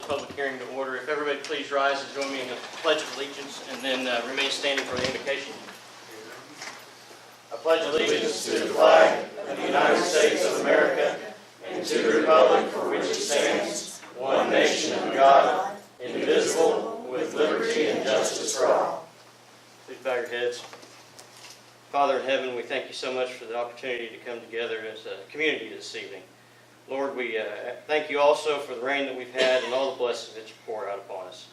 Public hearing to order. If everybody please rise and join me in the Pledge of Allegiance, and then remain standing for the invocation. I pledge allegiance to the flag of the United States of America and to the republic for which it stands, one nation under God, indivisible, with liberty and justice for all. Please bow your heads. Father in heaven, we thank you so much for the opportunity to come together as a community this evening. Lord, we thank you also for the rain that we've had and all the blessings that you pour out upon us.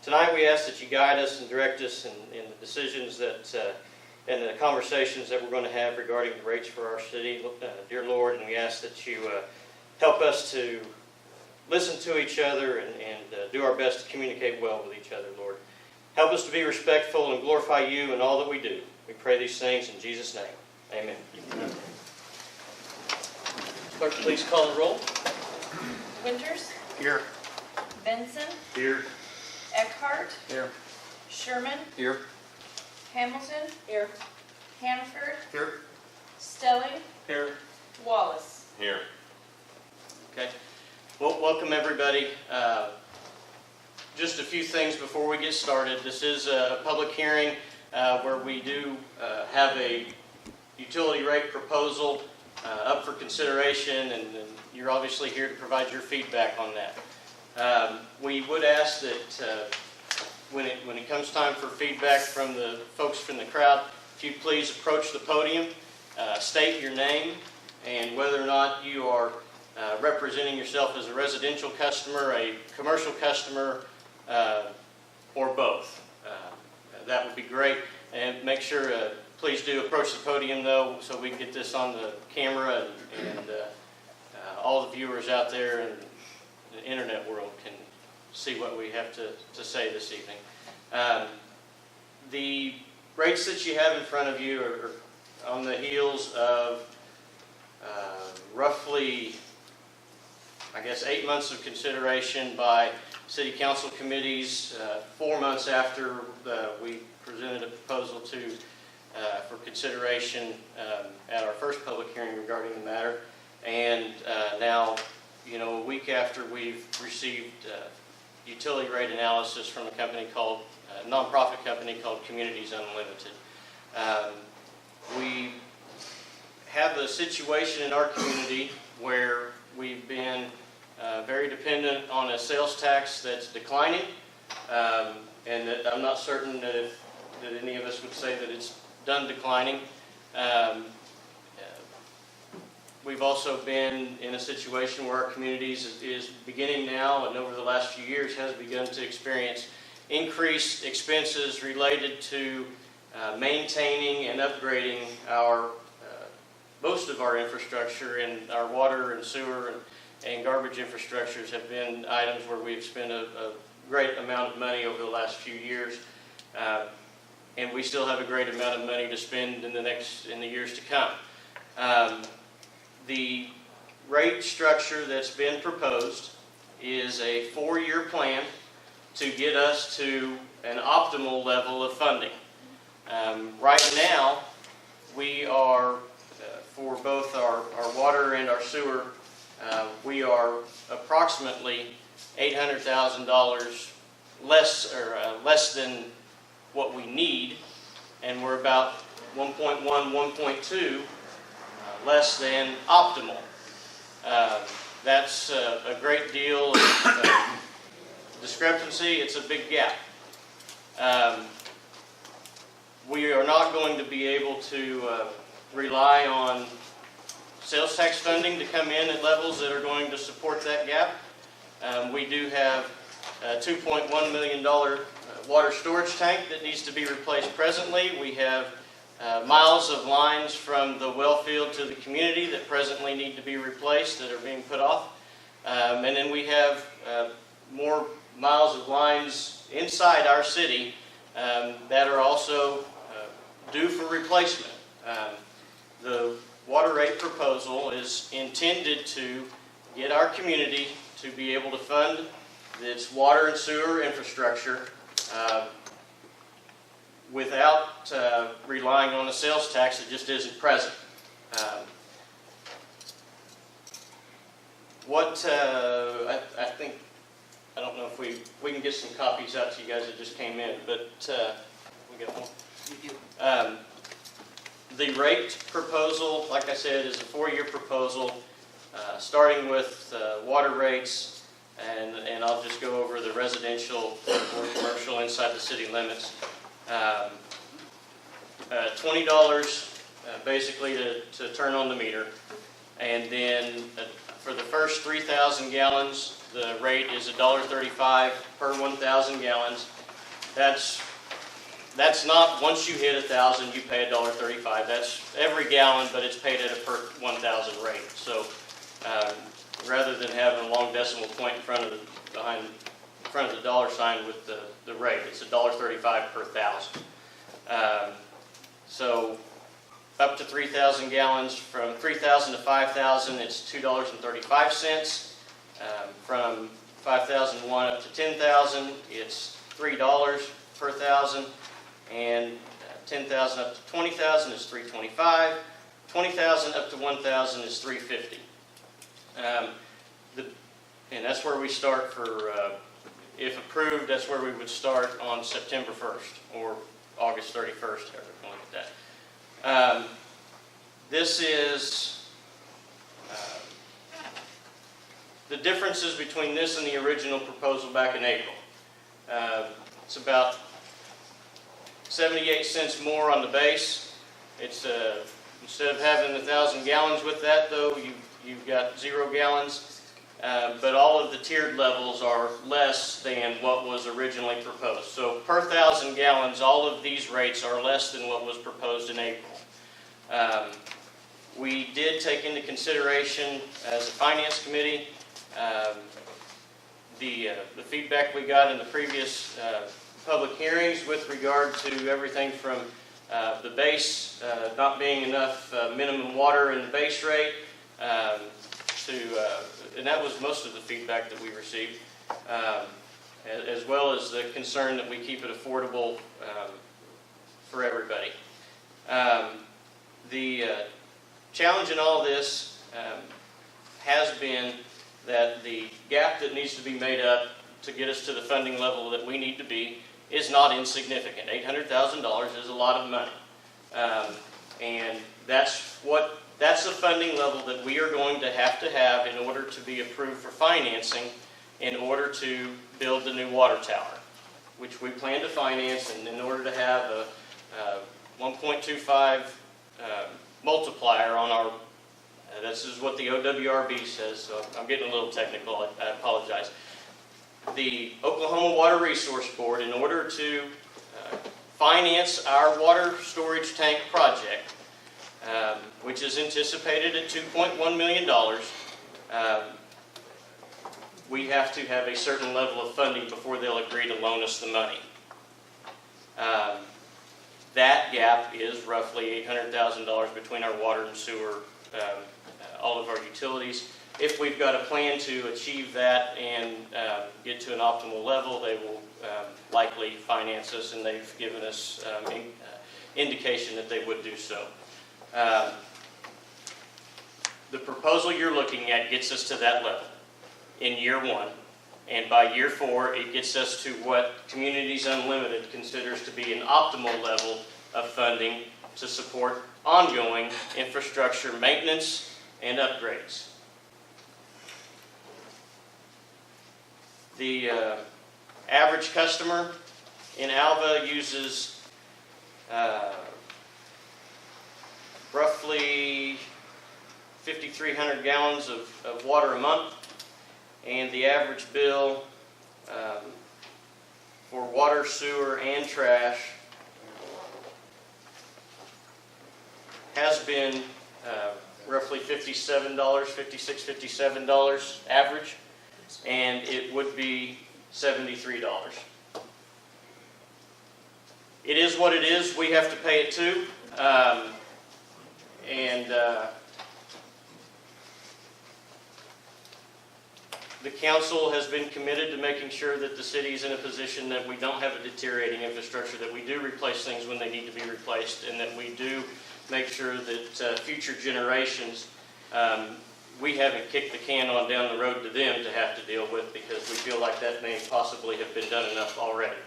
Tonight we ask that you guide us and direct us in the decisions that and the conversations that we're going to have regarding the rates for our city, dear Lord, and we ask that you help us to listen to each other and do our best to communicate well with each other, Lord. Help us to be respectful and glorify you in all that we do. We pray these things in Jesus' name. Amen. Amen. Clerk, please call the roll. Winters. Here. Benson. Here. Eckhart. Here. Sherman. Here. Hamilton. Here. Hanford. Here. Stelling. Here. Wallace. Here. Okay. Well, welcome everybody. Just a few things before we get started. This is a public hearing where we do have a utility rate proposal up for consideration, and you're obviously here to provide your feedback on that. We would ask that when it comes time for feedback from the folks from the crowd, if you please approach the podium, state your name, and whether or not you are representing yourself as a residential customer, a commercial customer, or both. That would be great. And make sure, please do approach the podium though, so we can get this on the camera and all the viewers out there in the internet world can see what we have to say this evening. The rates that you have in front of you are on the heels of roughly, I guess, 8 months of consideration by city council committees, 4 months after we presented a proposal for consideration at our first public hearing regarding the matter, and now, a week after we've received utility rate analysis from a company called, nonprofit company called Communities Unlimited. We have a situation in our community where we've been very dependent on a sales tax that's declining, and that I'm not certain that any of us would say that it's done declining. We've also been in a situation where our communities is beginning now, and over the last few years has begun to experience increased expenses related to maintaining and upgrading our most of our infrastructure, and our water and sewer and garbage infrastructures have been items where we've spent a great amount of money over the last few years, and we still have a great amount of money to spend in the years to come. The rate structure that's been proposed is a 4-year plan to get us to an optimal level of funding. Right now, we are, for both our water and our sewer, we are approximately $800,000 less than what we need, and we're about 1.1, 1.2 less than optimal. That's a great deal of discrepancy. It's a big gap. We are not going to be able to rely on sales tax funding to come in at levels that are going to support that gap. We do have a $2.1 million water storage tank that needs to be replaced presently. We have miles of lines from the well field to the community that presently need to be replaced, that are being put off. And then we have more miles of lines inside our city that are also due for replacement. The water rate proposal is intended to get our community to be able to fund its water and sewer infrastructure without relying on the sales tax that just isn't present. I think I don't know if we can get some copies out to you guys that just came in, but we got one. You do. The rate proposal, like I said, is a 4-year proposal, starting with water rates, and I'll just go over the residential or commercial inside the city limits. $20 basically to turn on the meter, and then for the first 3,000 gallons, the rate is $1.35 per 1,000 gallons. That's not once you hit 1,000 you pay $1.35. That's every gallon, but it's paid at a per 1,000 rate. So rather than having a long decimal point in front of the dollar sign with the rate, it's $1.35 per 1,000. So up to 3,000 gallons, from 3,000 to 5,000, it's $2.35. From 5,001 up to 10,000, it's $3 per 1,000. And 10,000 up to 20,000 is $3.25. 20,000 up to 1,000 is $3.50. And that's where we start for, if approved, that's where we would start on September 1st or August 31st, however you look at that. This is the differences between this and the original proposal back in April. It's about 78 cents more on the base. It's instead of having 1,000 gallons with that, though, you've got 0 gallons. But all of the tiered levels are less than what was originally proposed. So per 1,000 gallons, all of these rates are less than what was proposed in April. We did take into consideration, as a finance committee, the feedback we got in the previous public hearings with regard to everything from the base not being enough minimum water in the base rate and that was most of the feedback that we received, as well as the concern that we keep it affordable for everybody. The challenge in all this has been that the gap that needs to be made up to get us to the funding level that we need to be is not insignificant. $800,000 is a lot of money. And that's the funding level that we are going to have in order to be approved for financing in order to build the new water tower, which we plan to finance, and in order to have a 1.25 multiplier on our, this is what the OWRB says, so I'm getting a little technical, I apologize. The Oklahoma Water Resource Board, in order to finance our water storage tank project, which is anticipated at $2.1 million, we have to have a certain level of funding before they'll agree to loan us the money. That gap is roughly $800,000 between our water and sewer, all of our utilities. If we've got a plan to achieve that and get to an optimal level, they will likely finance us, and they've given us indication that they would do so. The proposal you're looking at gets us to that level in year 1, and by year 4 it gets us to what Communities Unlimited considers to be an optimal level of funding to support ongoing infrastructure maintenance and upgrades. The average customer in Alva uses roughly 5,300 gallons of water a month, and the average bill for water, sewer, and trash has been roughly $56, $57 average, and it would be $73. It is what it is. We have to pay it too. The council has been committed to making sure that the city is in a position that we don't have a deteriorating infrastructure, that we do replace things when they need to be replaced, and that we do make sure that future generations we haven't kicked the can on down the road to them to have to deal with, because we feel like that may possibly have been done enough already.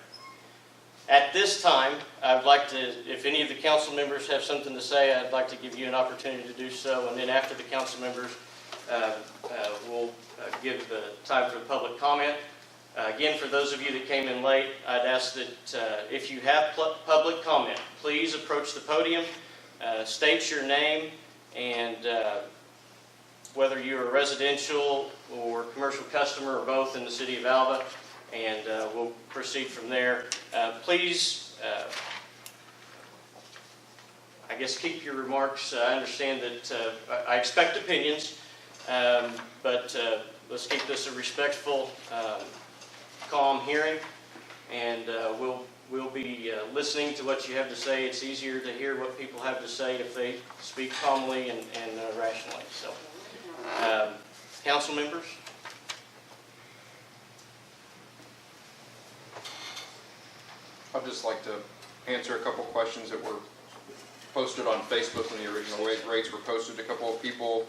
At this time, I'd like to, if any of the council members have something to say, I'd like to give you an opportunity to do so, and then after the council members, we'll give the time for public comment. Again, for those of you that came in late, I'd ask that if you have public comment, please approach the podium, state your name, and whether you're a residential or commercial customer or both in the city of Alva, and we'll proceed from there. Please, I guess, keep your remarks. I understand that I expect opinions, but let's keep this a respectful, calm hearing, and we'll be listening to what you have to say. It's easier to hear what people have to say if they speak calmly and rationally. So, council members. I'd just like to answer a couple questions that were posted on Facebook when the original rates were posted. A couple of people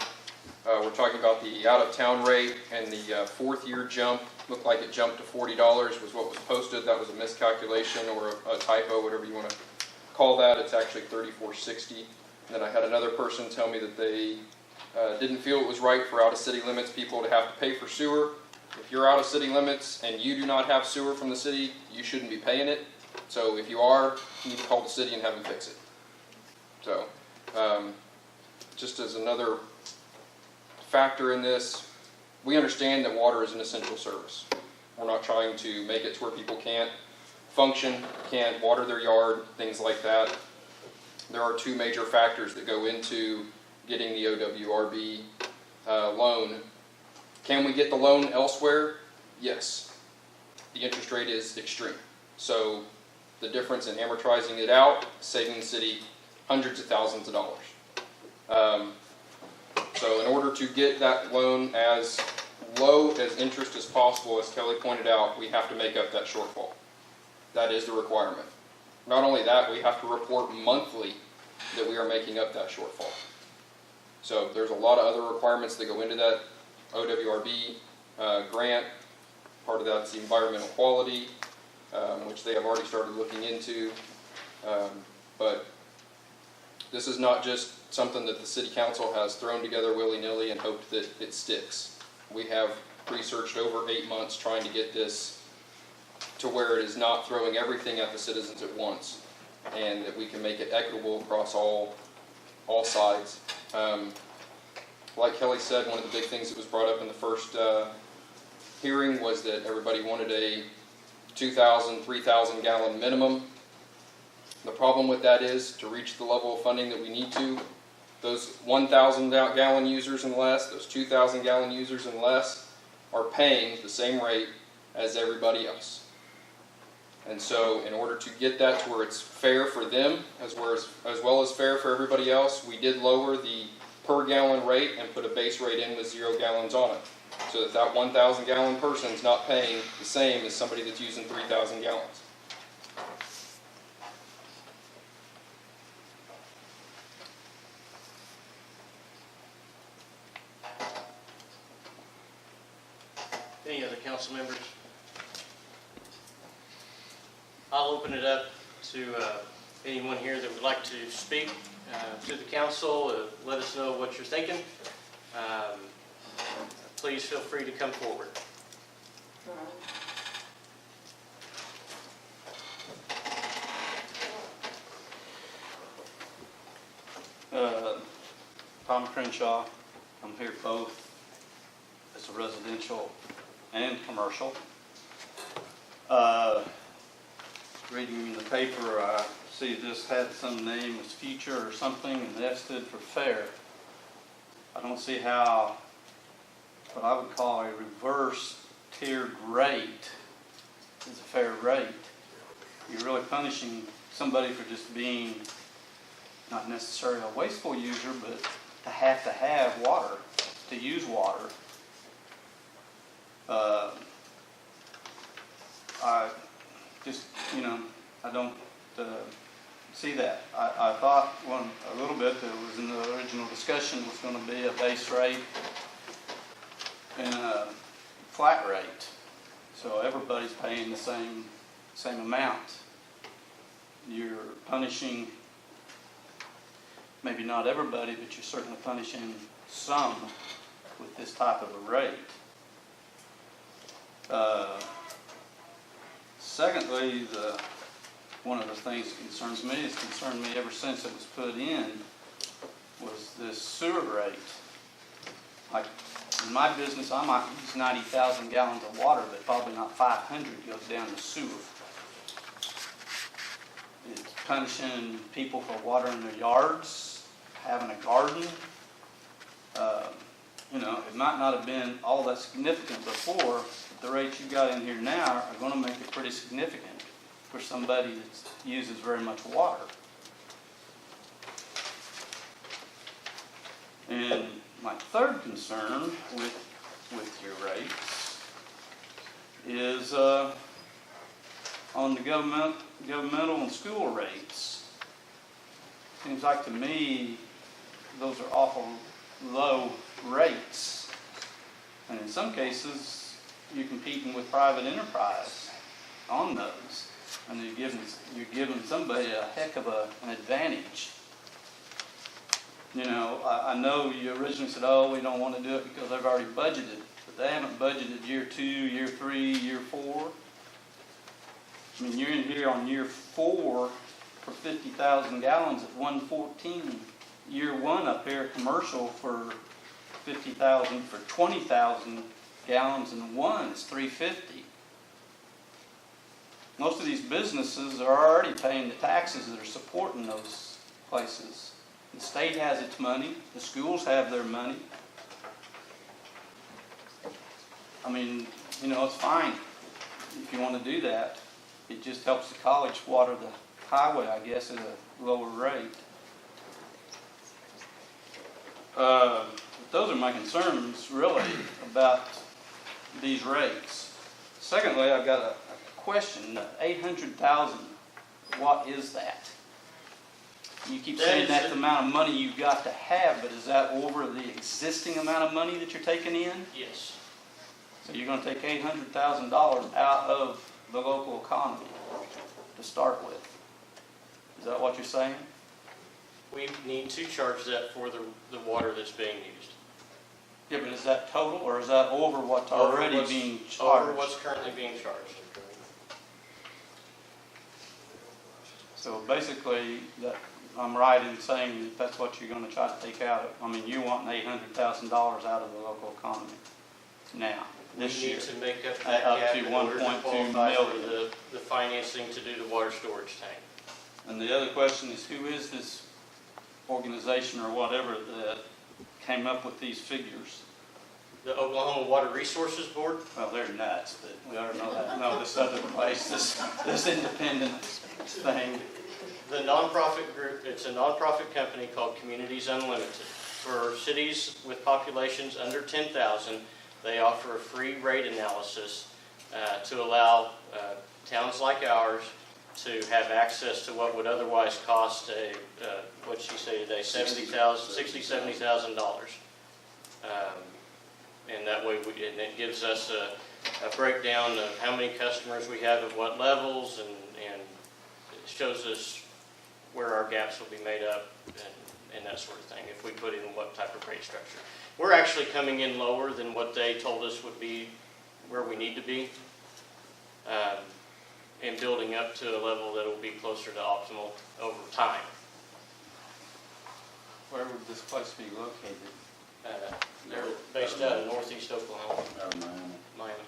were talking about the out-of-town rate, and the fourth-year jump looked like it jumped to $40 was what was posted. That was a miscalculation or a typo, whatever you want to call that. It's actually $34.60. And then I had another person tell me that they didn't feel it was right for out-of-city limits people to have to pay for sewer. If you're out of city limits and you do not have sewer from the city, you shouldn't be paying it. So if you are, you need to call the city and have them fix it. So just as another factor in this, we understand that water is an essential service. We're not trying to make it to where people can't function, can't water their yard, things like that. There are two major factors that go into getting the OWRB loan. Can we get the loan elsewhere? Yes. The interest rate is extreme. So the difference in amortizing it out, saving the city hundreds of thousands of dollars. So in order to get that loan as low as interest as possible, as Kelly pointed out, we have to make up that shortfall. That is the requirement. Not only that, we have to report monthly that we are making up that shortfall. So there's a lot of other requirements that go into that OWRB grant. Part of that's the environmental quality, which they have already started looking into. But this is not just something that the City Council has thrown together willy-nilly and hoped that it sticks. We have researched over 8 months trying to get this to where it is not throwing everything at the citizens at once, and that we can make it equitable across all sides. Like Kelly said, one of the big things that was brought up in the first hearing was that everybody wanted a 2,000, 3,000 gallon minimum. The problem with that is, to reach the level of funding that we need to, those 1,000 gallon users and less, those 2,000 gallon users and less, are paying the same rate as everybody else. And so in order to get that to where it's fair for them, as well as fair for everybody else, we did lower the per gallon rate and put a base rate in with 0 gallons on it. So that 1,000 gallon person is not paying the same as somebody that's using 3,000 gallons. Any other council members? I'll open it up to anyone here that would like to speak to the council. Let us know what you're thinking. Please feel free to come forward. Tom Crenshaw. I'm here both as a residential and commercial. Reading the paper, I see this had some name as future or something, and that stood for fair. I don't see how what I would call a reverse tiered rate is a fair rate. You're really punishing somebody for just being not necessarily a wasteful user, but to have water, to use water. I just, I don't see that. I thought a little bit that was in the original discussion was going to be a base rate in a flat rate. So everybody's paying the same amount. You're punishing, maybe not everybody, but you're certainly punishing some with this type of a rate. Secondly, one of the things that concerns me, it's concerned me ever since it was put in, was this sewer rate. Like in my business, I might use 90,000 gallons of water, but probably not 500 goes down the sewer. It's punishing people for watering their yards, having a garden. You know, it might not have been all that significant before, but the rates you got in here now are going to make it pretty significant for somebody that uses very much water. And my third concern with your rates is on the governmental and school rates. Seems like to me those are awful low rates, and in some cases you're competing with private enterprise on those, and you're giving somebody a heck of an advantage. You know, I know you originally said, oh, we don't want to do it because they've already budgeted, but they haven't budgeted year 2, year 3, year 4. I mean, you're in here on year 4 for 50,000 gallons at 114. Year 1 up here, commercial for 50,000 for 20,000 gallons, and 1 is 350. Most of these businesses are already paying the taxes that are supporting those places. The state has its money, the schools have their money. I mean, you know, it's fine if you want to do that. It just helps the college water the highway, I guess, at a lower rate. Those are my concerns, really, about these rates. Secondly, I've got a question. 800,000, what is that? You keep saying that's the amount of money you've got to have, but is that over the existing amount of money that you're taking in? Yes. So you're going to take $800,000 out of the local economy to start with. Is that what you're saying? We need to charge that for the water that's being used. Yeah, but is that total, or is that over what's already being charged? Over what's currently being charged. So basically, I'm right in saying that that's what you're going to try to take out. I mean, you want $800,000 out of the local economy now, this year. We need to make up that Up gap to in order to 1.2 qualify for million. the financing to do the water storage tank. And the other question is, who is this organization or whatever that came up with these figures? The Oklahoma Water Resources Board. Well, they're nuts, but we ought to know that. No, this other place, this independent thing. The nonprofit group, it's a nonprofit company called Communities Unlimited. For cities with populations under 10,000, they offer a free rate analysis to allow towns like ours to have access to what would otherwise cost what'd she say today, $70,000 and that way, and it gives us a breakdown of how many customers we have at what levels, and it shows us where our gaps will be made up and that sort of thing, if we put in what type of rate structure. We're actually coming in lower than what they told us would be where we need to be, and building up to a level that will be closer to optimal over time. Where would this place be located? They're based out of northeast Oklahoma, Miami.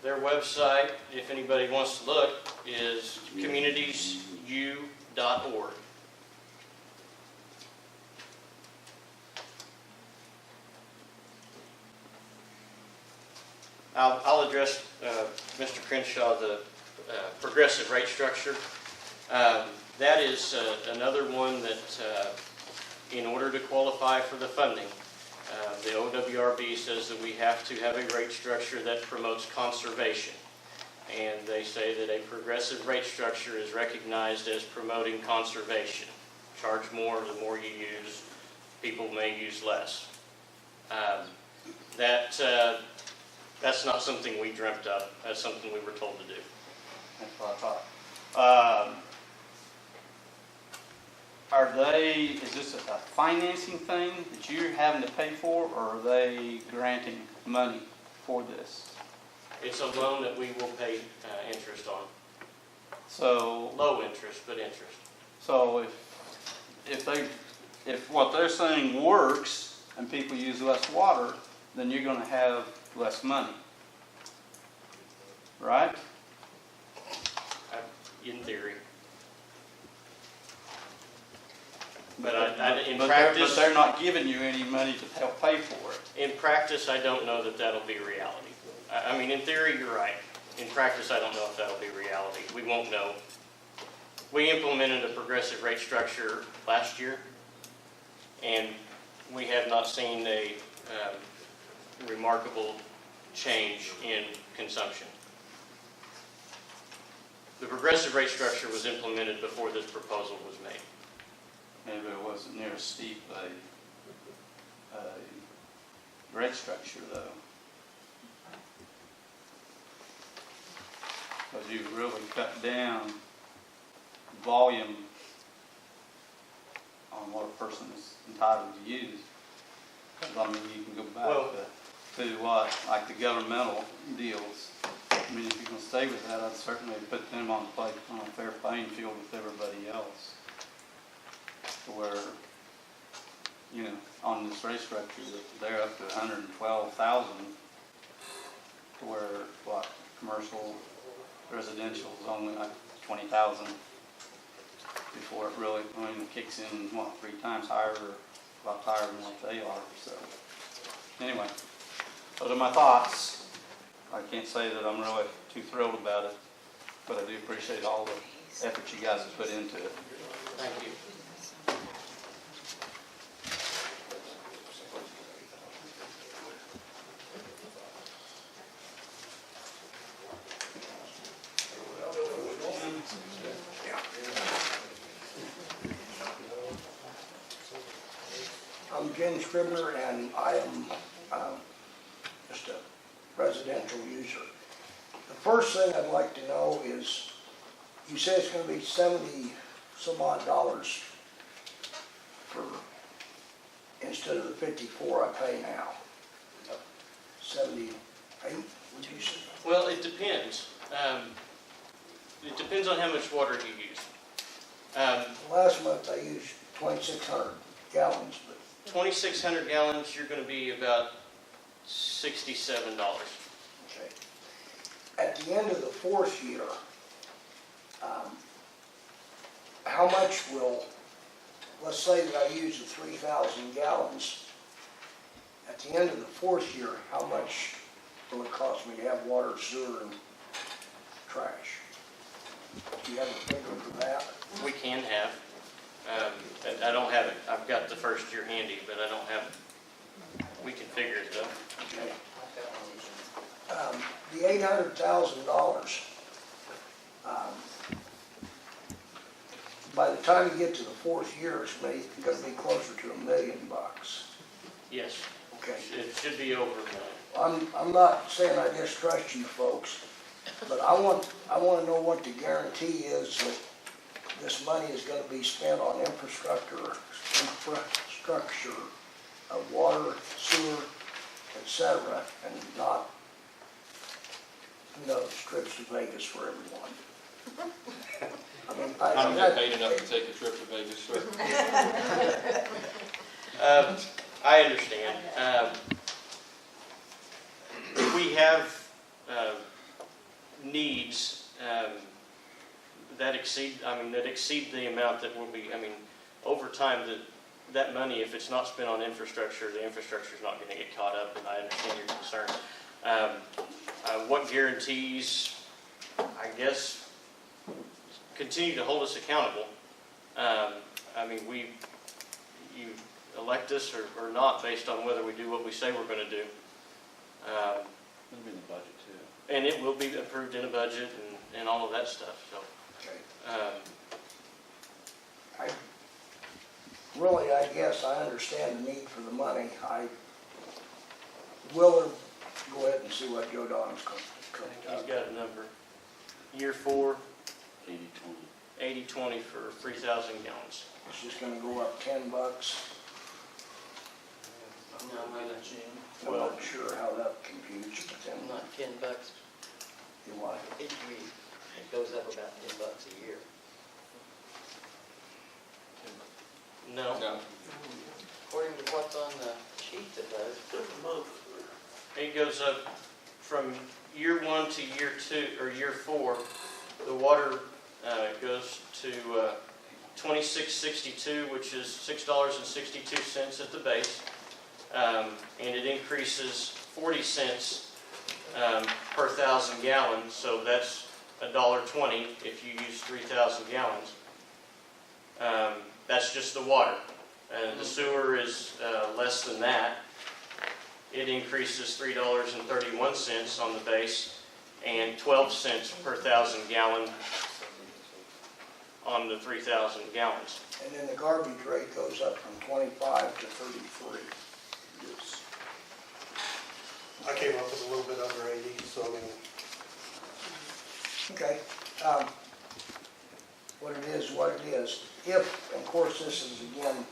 Their website, if anybody wants to look, is communitiesu.org. I'll address Mr. Crenshaw, the progressive rate structure. That is another one that, in order to qualify for the funding, the OWRB says that we have to have a rate structure that promotes conservation. And they say that a progressive rate structure is recognized as promoting conservation. Charge more, the more you use, people may use less. That's not something we dreamt up. That's something we were told to do. That's what I thought. Is this a financing thing that you're having to pay for, or are they granting money for this? It's a loan that we will pay interest on. So, Low interest, but interest. so if what they're saying works and people use less water, then you're gonna have less money. Right? In theory. But in But practice, they're not giving you any money to help pay for it. in practice, I don't know that that'll be reality. I mean, in theory, you're right. In practice, I don't know if that'll be reality. We won't know. We implemented a progressive rate structure last year, and we have not seen a remarkable change in consumption. The progressive rate structure was implemented before this proposal was made. Maybe it wasn't near as steep a rate structure though. Because you really cut down volume on what a person is entitled to use. 'Cause, I mean, you can go back Well, to what, like the governmental deals. I mean, if you're gonna stay with that, I'd certainly put them on a fair playing field with everybody else. To where, you know, on this rate structure, that they're up to 112,000. To where, what, commercial, residential is only like 20,000. Before it really, I mean, it kicks in, what, 3 times higher or a lot higher than what they are, so. Anyway, those are my thoughts. I can't say that I'm really too thrilled about it, but I do appreciate all the effort you guys have put into it. Thank you. I'm Jen Scribner, and I am just a residential user. The first thing I'd like to know is, you say it's going to be $70 some odd for, instead of the 54 I pay now. 78, would you say? Well, it depends. It depends on how much water you use. Last month I used 2,600 gallons, but 2,600 gallons, you're going to be about $67. okay. At the end of the 4th year, how much will, let's say that I use the 3,000 gallons, at the end of the 4th year, how much will it cost me to have water, sewer, and trash? Do you have a figure for that? We can have. I don't have it. I've got the first year handy, but I don't have it. We can figure it though. Okay. The $800,000, by the time you get to the 4th year, it's going to be closer to $1 million. Yes. Okay. It should be over a million. I'm not saying I distrust you folks, but I want to know what the guarantee is that this money is going to be spent on infrastructure of water, sewer, etc., and not, trips to Vegas for everyone. I mean, I don't get paid enough to take a trip to Vegas, sir. I understand. We have needs that exceed the amount that will be, over time, that money, if it's not spent on infrastructure, the infrastructure is not going to get caught up, and I understand your concern. What guarantees, I guess, continue to hold us accountable. You elect us or not based on whether we do what we say we're going to do. It'll be in the budget too. And it will be approved in a budget and all of that stuff, so. Okay. I guess I understand the need for the money. Willard, go ahead and see what Joe Don's cooked He's up. got a number. Year 4, 80/20. 80/20 for 3,000 gallons. It's just gonna go up $10. I'm Well- not sure how that computes, but then, Not $10, you what? it goes up about $10 a year. No, No. According to what's on the sheet it does. it goes up from year 1 to year 2, or year 4. The water goes to $26.62, which is $6.62 at the base. And it increases 40 cents per 1,000 gallons, so that's $1.20 if you use 3,000 gallons. That's just the water. The sewer is less than that. It increases $3.31 on the base and 12 cents per 1,000 gallon on the 3,000 gallons. And then the garbage rate goes up from 25 to 33. Yes. I came up with a little bit under 80, so I mean, Okay, what it is, what it is. If, of course, this is again,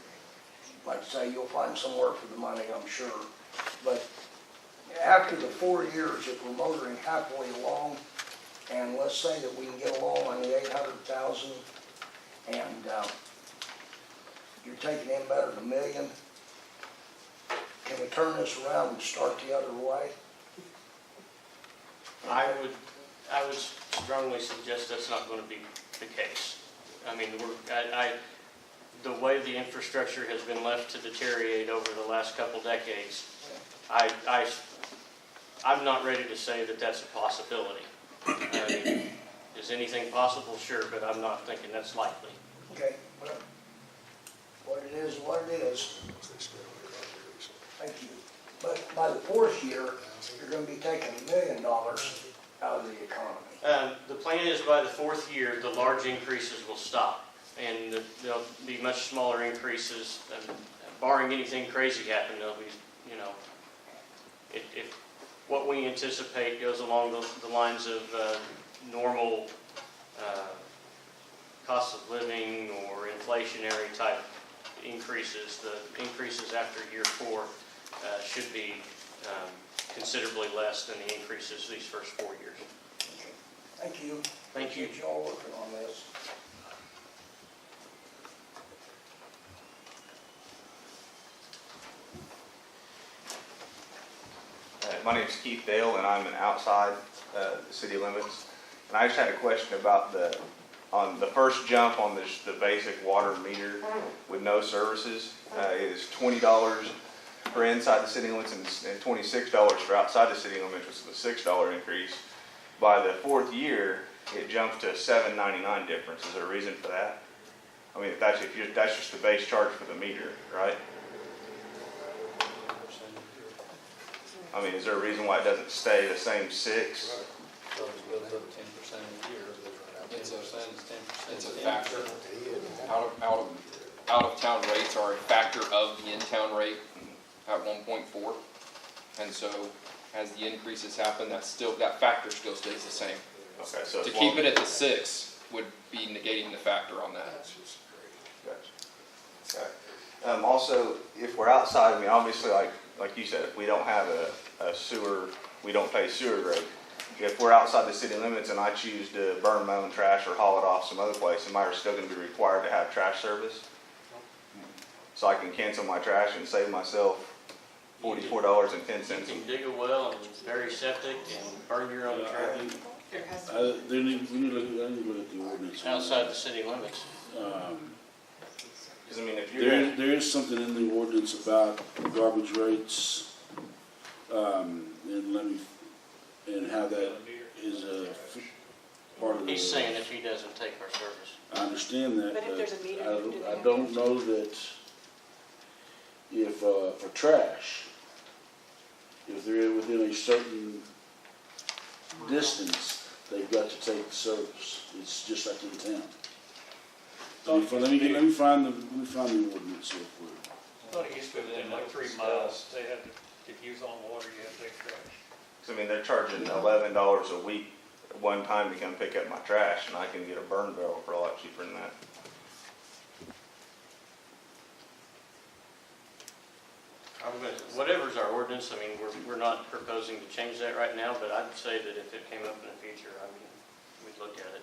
like I say, you'll find somewhere for the money, I'm sure. But after the 4 years, if we're motoring happily along, and let's say that we can get along on the 800,000, and you're taking in better than $1 million, can we turn this around and start the other way? I would strongly suggest that's not going to be the case. I mean, the way the infrastructure has been left to deteriorate over the last couple decades, I'm not ready to say that that's a possibility. I mean, is anything possible? Sure, but I'm not thinking that's likely. Okay, well, what it is, what it is. Thank you. But by the 4th year, you're gonna be taking $1 million out of the economy. The plan is by the 4th year, the large increases will stop, and there'll be much smaller increases, and barring anything crazy happen, there'll be, you know, if what we anticipate goes along the lines of normal cost of living or inflationary type increases, the increases after year 4 should be considerably less than the increases these first 4 years. Okay. Thank you. Thank you. Appreciate y'all working on this. My name is Keith Dale, and I'm an outside the city limits. And I just had a question about on the first jump on the basic water meter with no services. It is $20 for inside the city limits and $26 for outside the city limits, which is a $6 increase. By the 4th year, it jumps to a $7.99 difference. Is there a reason for that? I mean, that's just the base charge for the meter, right? I mean, is there a reason why it doesn't stay the same 6? So it goes up 10% a year. 10% is 10%. It's a factor. Out of town rates are a factor of the in-town rate at 1.4. And so as the increases happen, that factor still stays the same. Okay, so To keep it at the 6 would be negating the factor on that. Gotcha. Okay. Also, if we're outside, I mean, obviously, like you said, if we don't have a sewer, we don't pay sewer rate. If we're outside the city limits and I choose to burn my own trash or haul it off some other place, am I still going to be required to have trash service? So I can cancel my trash and save myself $44.10. You can dig a well and bury septic and burn your own trash We need to look at the ordinance. outside the city limits. Because I mean, if you're There is something in the ordinance about garbage rates, and how that is a part of the. He's saying if he doesn't take our service. I understand that, But if there's a meter, you can do I that. don't know that if, for trash, if they're within a certain distance, they've got to take the service. It's just like in town. Let me find the ordinance real quick. I thought it used to be within like 3 miles, they had to If you use on water, you have to take trash. 'Cause I mean, they're charging $11 a week one time to come pick up my trash, and I can get a burn barrel for a lot cheaper than that. Whatever's our ordinance, I mean, we're not proposing to change that right now, but I'd say that if it came up in the future, I mean, we'd look at it.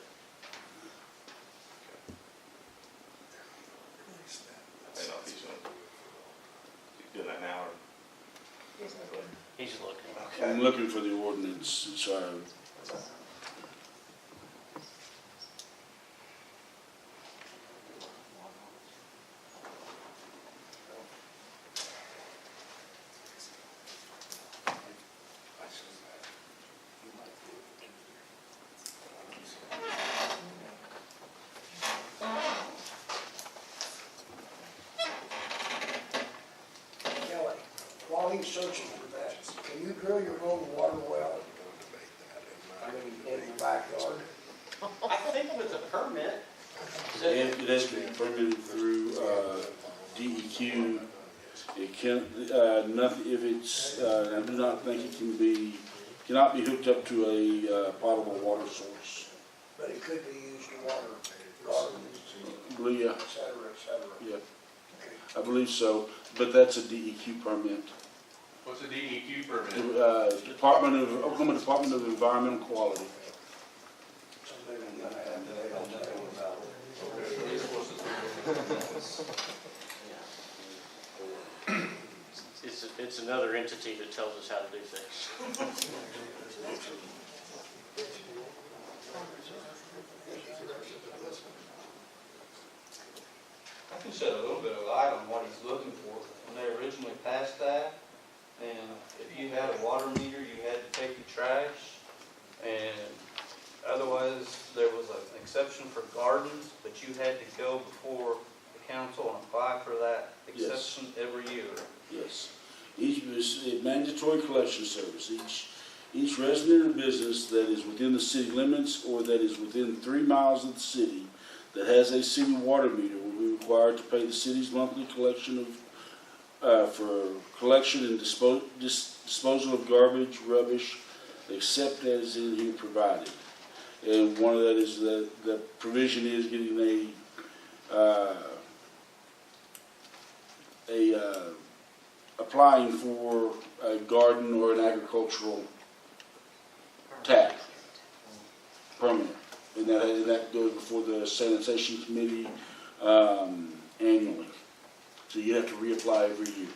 I don't know if he's doing that now or. He's looking. I'm looking for the ordinance, so. Kelly, while he's searching for that, can you drill your own water well? I mean, in your backyard? I think with a permit. It has to be permitted through DEQ. It can, nothing, if it's, I do not think it cannot be hooked up to a potable water source. But it could be used to water gardens, Yeah, et cetera, et cetera. yeah, Okay. I believe so, but that's a DEQ permit. What's a DEQ permit? Oklahoma Department of Environmental Quality. It's another entity that tells us how to do things. I can shed a little bit of light on what he's looking for. When they originally passed that, and if you had a water meter, you had to take your trash, and otherwise, there was an exception for gardens, but you had to go before the council and apply for that exception every year. Yes. Each is a mandatory collection service. Each resident or business that is within the city limits or that is within 3 miles of the city that has a city water meter will be required to pay the city's monthly collection for collection and disposal of garbage, rubbish, except as in here provided. And one of that is the provision is getting applying for a garden or an agricultural tap permit. And that goes before the sanitation committee annually. So you have to reapply every year.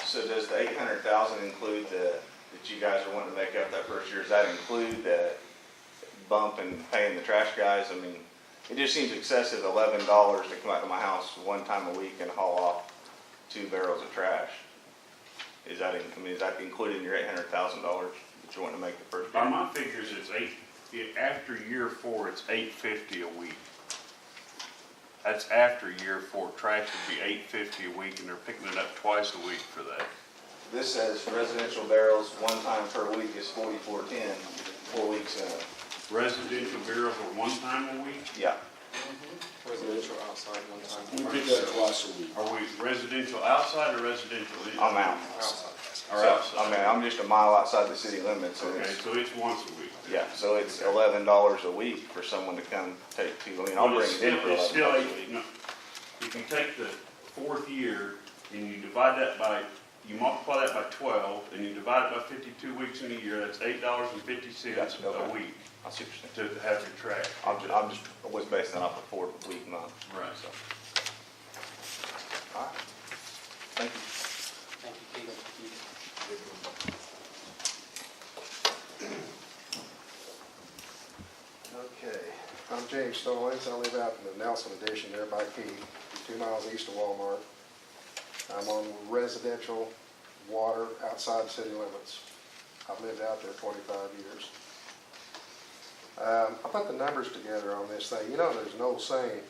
So does the 800,000 include that you guys are wanting to make up that first year? Does that include the bump and paying the trash guys? I mean, it just seems excessive, $11 to come out to my house one time a week and haul off 2 barrels of trash. Is that included in your $800,000 that you want to make the first year? By my figures, after year 4, it's $850 a week. That's after year 4. Trash would be $850 a week, and they're picking it up twice a week for that. This says residential barrels one time per week is $44.10, 4 weeks in. Residential barrels are one time a week? Yeah. Residential outside one time. We pick that twice a week. Are we residential outside or residential in? I'm out. Outside. Or So, outside? I mean, I'm just a mile outside the city limits. So Okay, it's, so it's once a week. yeah, so it's $11 a week for someone to come take 2. I mean, I'll Well, bring it in for it's still $11 a week. no, if you take the 4th year and you divide that by, you multiply that by 12, and you divide it by 52 weeks in a year, that's $8.50 Gotcha, a okay. week I see what you're saying. to have your trash. I'm just was basing it off a 4-week month. Right. So. All right. Thank you. Thank you, Keegan. Okay, I'm James Stallings. I live out in the Nelson Addition there by Key, 2 miles east of Walmart. I'm on residential water outside city limits. I've lived out there 25 years. I put the numbers together on this thing. You know, there's an old saying,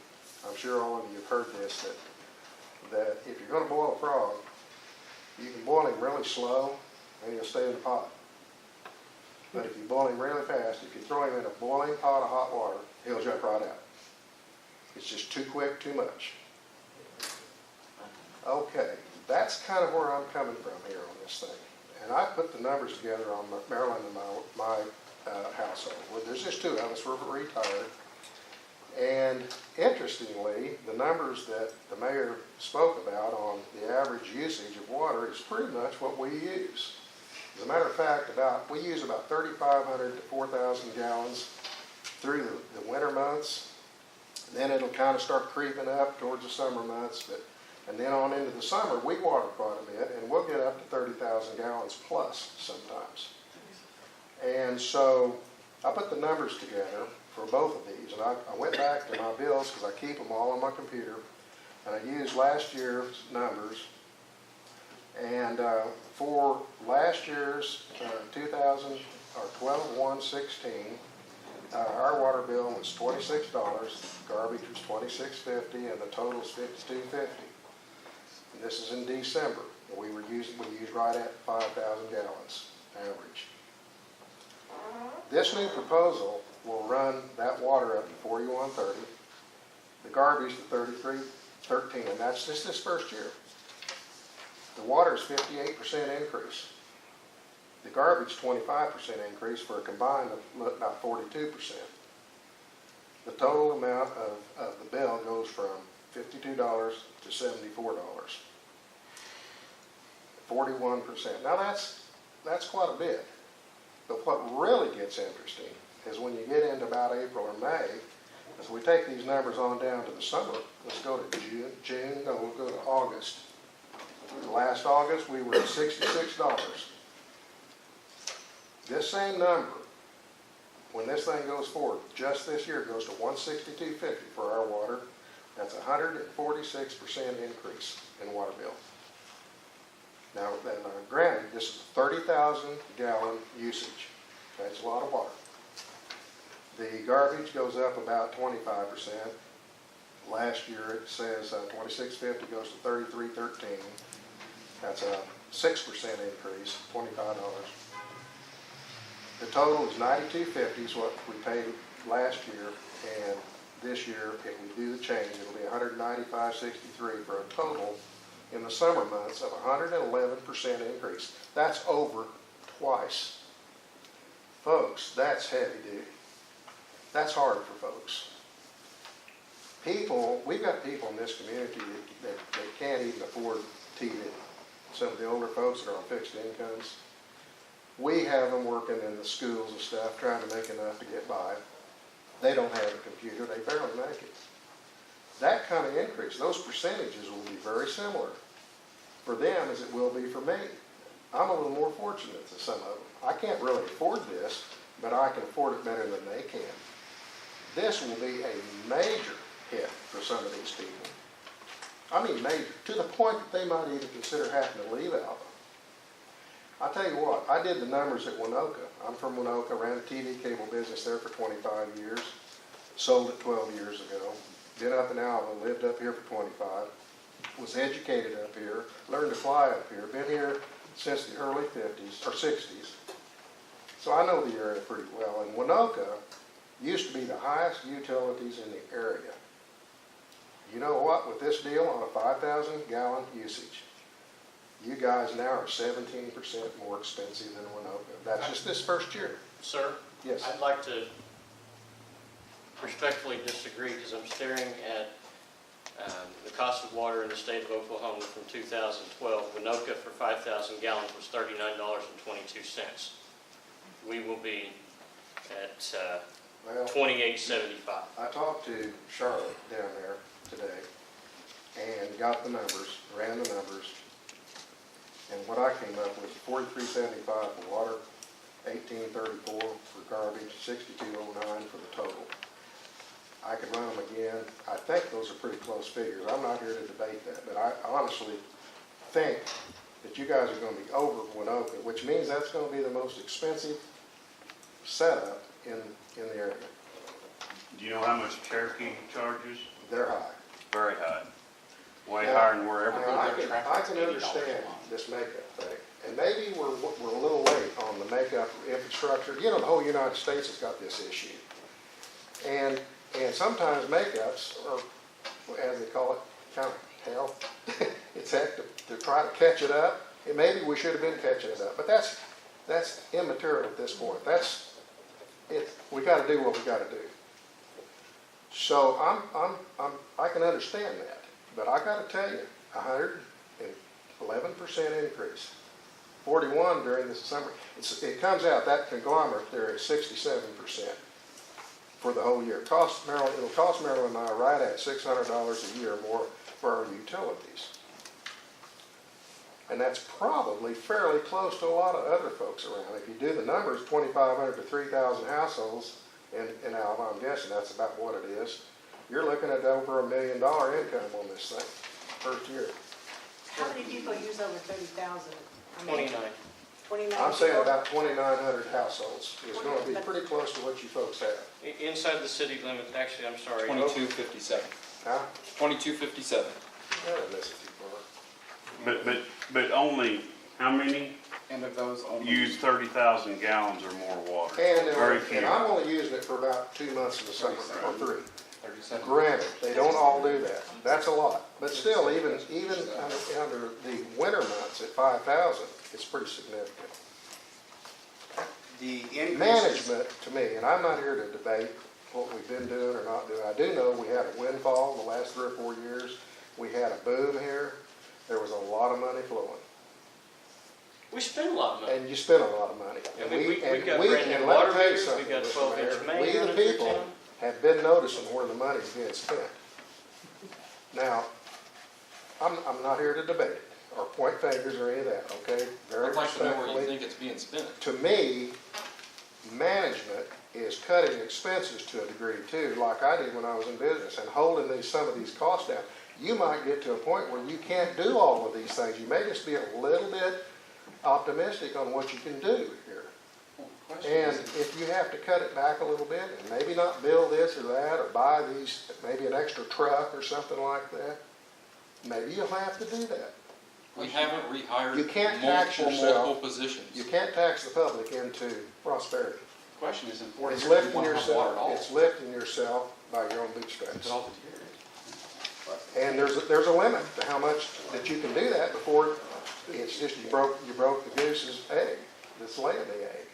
I'm sure all of you have heard this, that if you're going to boil a frog, you can boil him really slow and he'll stay in the pot. But if you boil him really fast, if you throw him in a boiling pot of hot water, he'll jump right out. It's just too quick, too much. Okay, That's kind of where I'm coming from here on this thing. And I put the numbers together on Maryland and my household. Well, there's just two of us, we're retired. And interestingly, the numbers that the mayor spoke about on the average usage of water is pretty much what we use. As a matter of fact, we use about 3,500 to 4,000 gallons through the winter months. And then it'll kind of start creeping up towards the summer months. And then on into the summer, we water quite a bit, and we'll get up to 30,000 gallons plus sometimes. And so I put the numbers together for both of these, and I went back to my bills because I keep them all on my computer, and I used last year's numbers. And for last year's 12/1/16, our water bill was $26, garbage was $26.50, and the total is $52.50. And this is in December. We used right at 5,000 gallons average. This new proposal will run that water up to $41.30, the garbage to $33.13, and that's just this first year. The water is 58% increase. The garbage 25% increase for a combined of about 42%. The total amount of the bill goes from $52 to $74. 41%. Now that's quite a bit. But what really gets interesting is when you get into about April or May, as we take these numbers on down to the summer, let's go to we'll go to August. Last August, we were at $66. This same number, when this thing goes forward, just this year, goes to $162.50 for our water. That's a 146% increase in water bill. Now, granted, this is 30,000 gallon usage. That's a lot of water. The garbage goes up about 25%. Last year, it says $26.50 goes to $33.13. That's a 6% increase, $25. The total is $92.50 is what we paid last year, and this year, if we do the change, it'll be $195.63 for a total in the summer months of 111% increase. That's over twice. Folks, that's heavy duty. That's hard for folks. We've got people in this community that can't even afford TV. Some of the older folks that are on fixed incomes. We have them working in the schools and stuff, trying to make enough to get by. They don't have a computer, they barely make it. That kind of increase, those percentages will be very similar for them as it will be for me. I'm a little more fortunate than some of them. I can't really afford this, but I can afford it better than they can. This will be a major hit for some of these people. I mean major, to the point that they might even consider having to leave Alva. I'll tell you what, I did the numbers at Winoka. I'm from Winoka, ran a TV cable business there for 25 years, sold it 12 years ago. Been up in Alva, lived up here for 25, was educated up here, learned to fly up here, been here since the early 50s, or 60s. So I know the area pretty well. And Winoka used to be the highest utilities in the area. You know what, with this deal on a 5,000 gallon usage, you guys now are 17% more expensive than Winoka. That's just this first year. Sir? Yes. I'd like to respectfully disagree because I'm staring at the cost of water in the state of Oklahoma from 2012. Winoka for 5,000 gallons was $39.22. We will be at $28.75. I talked to Charlotte down there today and got the numbers, ran the numbers, and what I came up with, $43.75 for water, $18.34 for garbage, $62.09 for the total. I could run them again. I think those are pretty close figures. I'm not here to debate that, but I honestly think that you guys are going to be over Winoka, which means that's going to be the most expensive setup in the area. Do you know how much Cherokee charges? They're high. Very high. Way Now, higher than wherever. I can understand this makeup thing, and maybe we're a little late on the makeup infrastructure. You know, the whole United States has got this issue. And sometimes makeups are, as they call it, kind of hell, it's heck to try to catch it up. And maybe we should have been catching it up, but that's immaterial at this point. That's it. We got to do what we got to do. So I can understand that, but I got to tell you, 111% increase, 41 during the summer. It comes out that conglomerate there is 67% for the whole year. It'll cost Marilyn and I right at $600 a year more for our utilities. And that's probably fairly close to a lot of other folks around. If you do the numbers, 2,500 to 3,000 households in Alva, I'm guessing that's about what it is. You're looking at over $1 million income on this thing, first year. How many people use over 30,000? 29. 29. I'm saying about 2,900 households is going to be pretty close to what you folks have. Inside the city limits, actually, I'm sorry. 2257. Huh? 2257. I didn't miss it too far. But only, how many And of those only. use 30,000 gallons or more water? And Very few. I'm only using it for about 2 months of the summer, or 3. 37. Granted, they don't all do that. That's a lot. But still, even under the winter months at 5,000, it's pretty significant. The increases. Management, to me, and I'm not here to debate what we've been doing or not doing. I do know we had a windfall the last 3 or 4 years. We had a boom here. There was a lot of money flowing. We spend a lot of money. And you spent a lot of money. I mean, we've got we- brand new and let me water tell you meters, something, we've got Mr. 12-inch Mayor. main We, the running through people, town. have been noticing where the money's being spent. Now, I'm not here to debate it or point fingers or any of that, okay? Very I'd like to know where you respectfully. think it's being spent. To me, management is cutting expenses to a degree too, like I did when I was in business, and holding some of these costs down. You might get to a point where you can't do all of these things. You may just be a little bit optimistic on what you can do here. And if you have to cut it back a little bit, and maybe not build this or that, or buy these, maybe an extra truck or something like that, maybe you'll have to do that. We haven't rehired You can't tax yourself. multiple positions. You can't tax the public into prosperity. The question is important. It's lifting yourself by your own bootstraps. And there's a limit to how much that you can do that before it's just you broke the goose's egg that's laying the egg.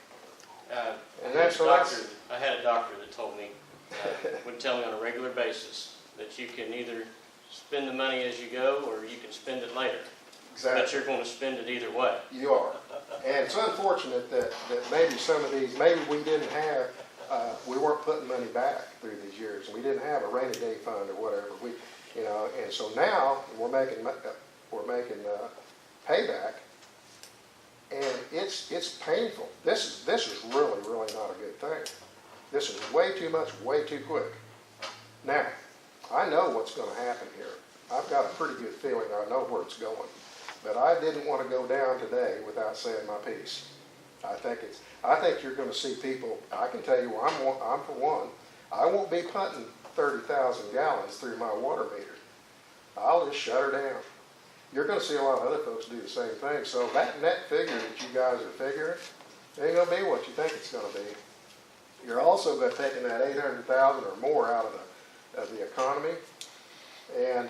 And that's I had a doctor that told me, would tell me on a regular basis, that you can either spend the money as you go, or you can spend it later. Exactly. But you're going to spend it either way. You are. And it's unfortunate that maybe some of these, maybe we didn't have, we weren't putting money back through these years, and we didn't have a rainy day fund or whatever. And so now we're making payback, and it's painful. This is really not a good thing. This is way too much, way too quick. Now, I know what's going to happen here. I've got a pretty good feeling I know where it's going. But I didn't want to go down today without saying my piece. I think you're going to see people. I can tell you, I'm for one. I won't be punting 30,000 gallons through my water meter. I'll just shut her down. You're going to see a lot of other folks do the same thing. So that net figure that you guys are figuring ain't going to be what you think it's going to be. You're also going to take that 800,000 or more out of the economy, and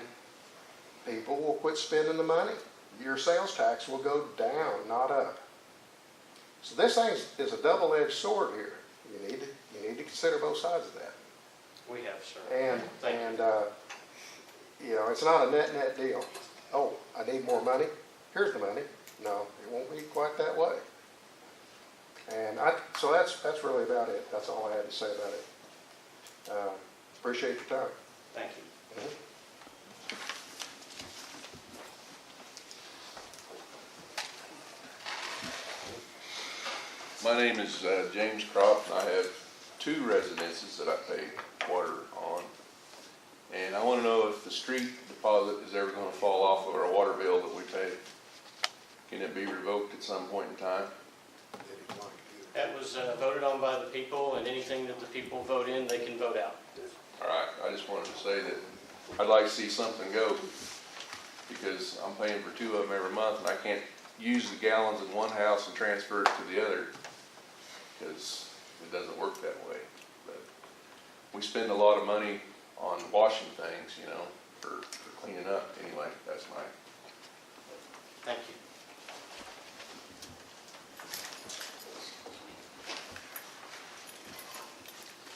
people will quit spending the money. Your sales tax will go down, not up. So this thing is a double-edged sword here. You need to consider both sides of that. We have, sir. And Thank you. it's not a net deal. Oh, I need more money. Here's the money. No, it won't be quite that way. And so that's really about it. That's all I had to say about it. Appreciate your time. Thank you. Mm-hmm. My name is James Croft, and I have 2 residences that I pay water on. And I want to know if the street deposit is ever going to fall off of our water bill that we pay. Can it be revoked at some point in time? That was voted on by the people, and anything that the people vote in, they can vote out. All right, I just wanted to say that I'd like to see something go, because I'm paying for 2 of them every month, and I can't use the gallons in one house and transfer it to the other, because it doesn't work that way. But we spend a lot of money on washing things, for cleaning up anyway, that's my. Thank you.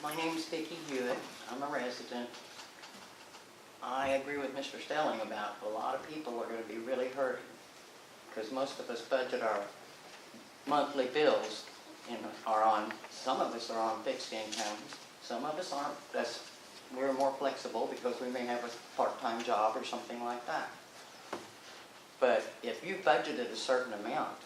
My name's Vicki Hewitt. I'm a resident. I agree with Mr. Stelling about a lot of people are going to be really hurting because most of us budget our monthly bills and some of us are on fixed incomes. Some of us aren't. We're more flexible because we may have a part-time job or something like that. But if you budgeted a certain amount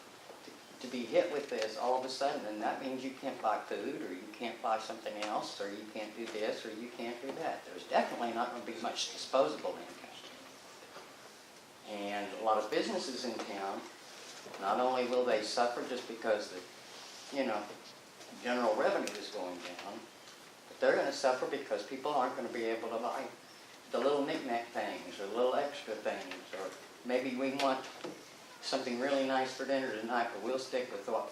to be hit with this all of a sudden, then that means you can't buy food, or you can't buy something else, or you can't do this, or you can't do that. There's definitely not going to be much disposable income. And a lot of businesses in town, not only will they suffer just because the, general revenue is going down, but they're going to suffer because people aren't going to be able to buy the little knick-knack things, or little extra things, or maybe we want something really nice for dinner tonight, but we'll stick with the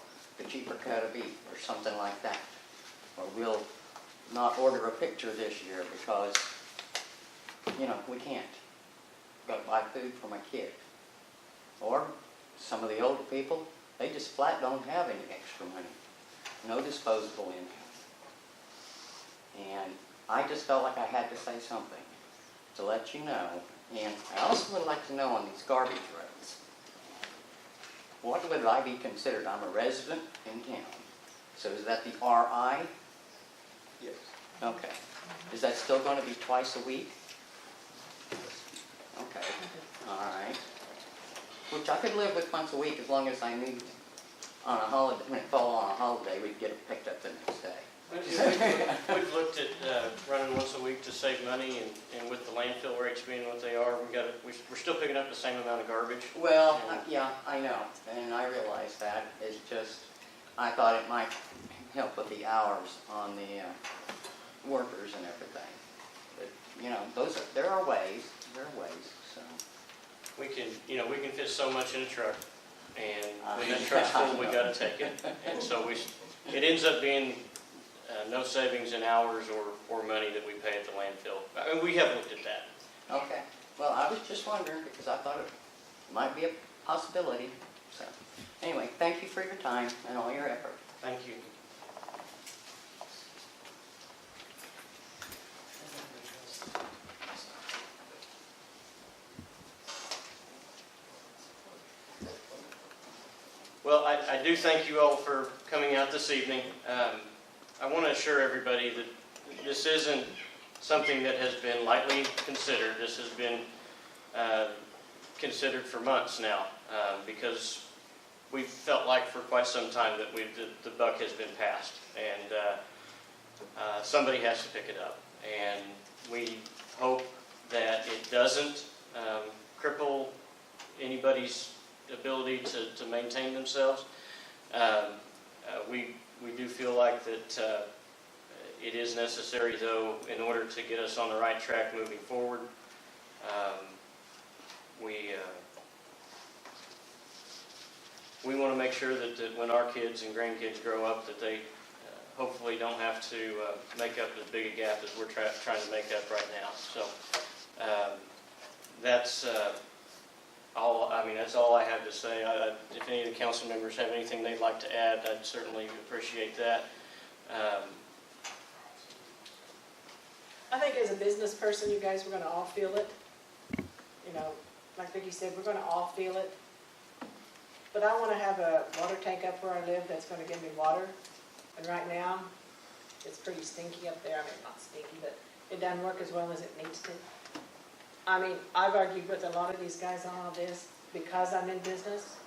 cheaper cut of beef or something like that. Or we'll not order a picture this year because, we can't. Got to buy food for my kid. Or some of the older people, they just flat don't have any extra money. No disposable income. And I just felt like I had to say something to let you know. And I also would like to know on these garbage roads, what would I be considered? I'm a resident in town. So is that the RI? Yes. Okay. Is that still going to be twice a week? Okay. All right. Which I could live with once a week as long as I knew on a holiday, when it fall on a holiday, we'd get it picked up the next day. We've looked at running once a week to save money, and with the landfill rates being what they are, we're still picking up the same amount of garbage. Well, yeah, I know, and I realize that. It's just, I thought it might help with the hours on the workers and everything. But, there are ways, so. We can fit so much in a truck, and when that truck's full, we gotta take it. And so it ends up being no savings in hours or money that we pay at the landfill. I mean, we have looked at that. Okay. Well, I was just wondering because I thought it might be a possibility. So, anyway, thank you for your time and all your effort. Thank you. Well, I do thank you all for coming out this evening. I want to assure everybody that this isn't something that has been lightly considered. This has been considered for months now because we've felt like for quite some time that the buck has been passed, and somebody has to pick it up. And we hope that it doesn't cripple anybody's ability to maintain themselves. We do feel like that it is necessary, though, in order to get us on the right track moving forward. We want to make sure that when our kids and grandkids grow up, that they hopefully don't have to make up as big a gap as we're trying to make up right now. So that's all. I mean, that's all I have to say. If any of the council members have anything they'd like to add, I'd certainly appreciate that. I think as a business person, you guys, we're going to all feel it. Like Vicki said, we're going to all feel it. But I want to have a water tank up where I live that's going to give me water. And right now, it's pretty stinky up there. I mean, not stinky, but it doesn't work as well as it needs to. I mean, I've argued with a lot of these guys on all this because I'm in business.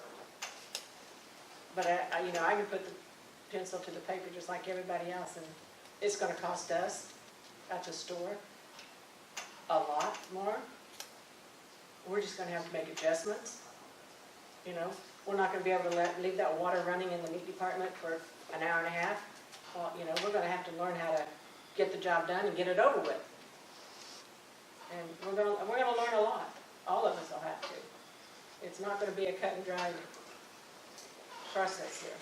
But I can put the pencil to the paper just like everybody else, and it's going to cost us at the store a lot more. We're just going to have to make adjustments. We're not going to be able to leave that water running in the meat department for an hour and a half. Well, we're going to have to learn how to get the job done and get it over with. And we're going to learn a lot. All of us will have to. It's not going to be a cut and dried process here.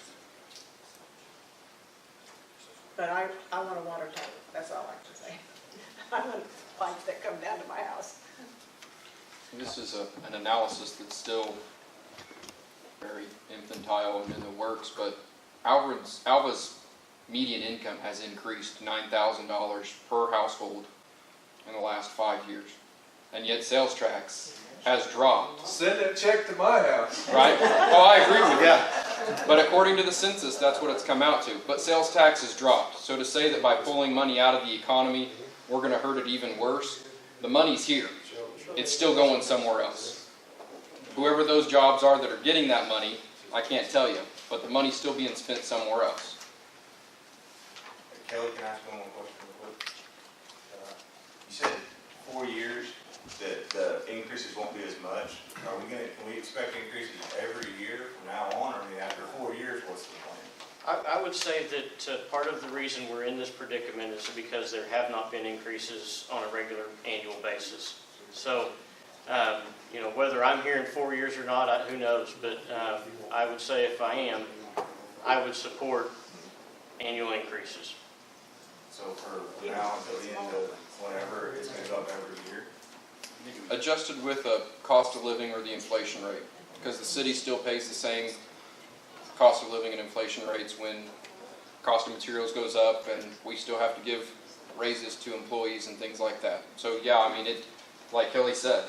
But I want a water tank. That's all I can say. I want pipes that come down to my house. This is an analysis that's still very infantile and in the works, but Alva's median income has increased $9,000 per household in the last 5 years. And yet sales tax has dropped. Send that check to my house. Right? Oh, I agree with you. But according to the census, that's what it's come out to. But sales tax has dropped. So to say that by pulling money out of the economy, we're going to hurt it even worse, the money's here. It's still going somewhere else. Whoever those jobs are that are getting that money, I can't tell you. But the money's still being spent somewhere else. Kelly, can I ask one more question real quick? You said 4 years that the increases won't be as much. Can we expect increases every year from now on, or after 4 years, what's the plan? I would say that part of the reason we're in this predicament is because there have not been increases on a regular annual basis. So, whether I'm here in 4 years or not, who knows? But I would say if I am, I would support annual increases. So for now until the end of whenever, it's going to go up every year? Adjusted with a cost of living or the inflation rate, because the city still pays the same cost of living and inflation rates when cost of materials goes up, and we still have to give raises to employees and things like that. So yeah, I mean, like Kelly said,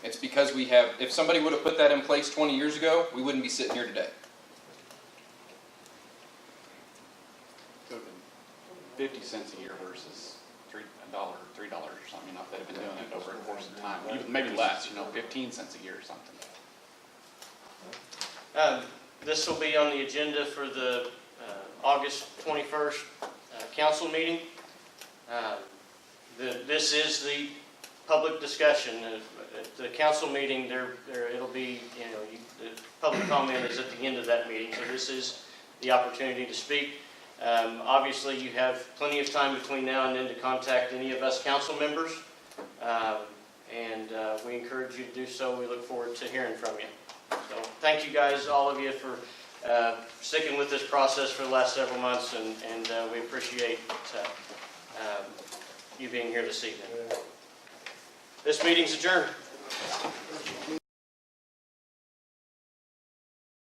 it's because we have, if somebody would have put that in place 20 years ago, we wouldn't be sitting here today. 50 cents a year versus $3 or something, if they've been doing it over a course of time, maybe less, 15 cents a year or something. This will be on the agenda for the August 21st council meeting. This is the public discussion. At the council meeting, it'll be, the public comment is at the end of that meeting, so this is the opportunity to speak. Obviously, you have plenty of time between now and then to contact any of us council members, and we encourage you to do so. We look forward to hearing from you. So thank you guys, all of you, for sticking with this process for the last several months, and we appreciate you being here this evening. This meeting's adjourned.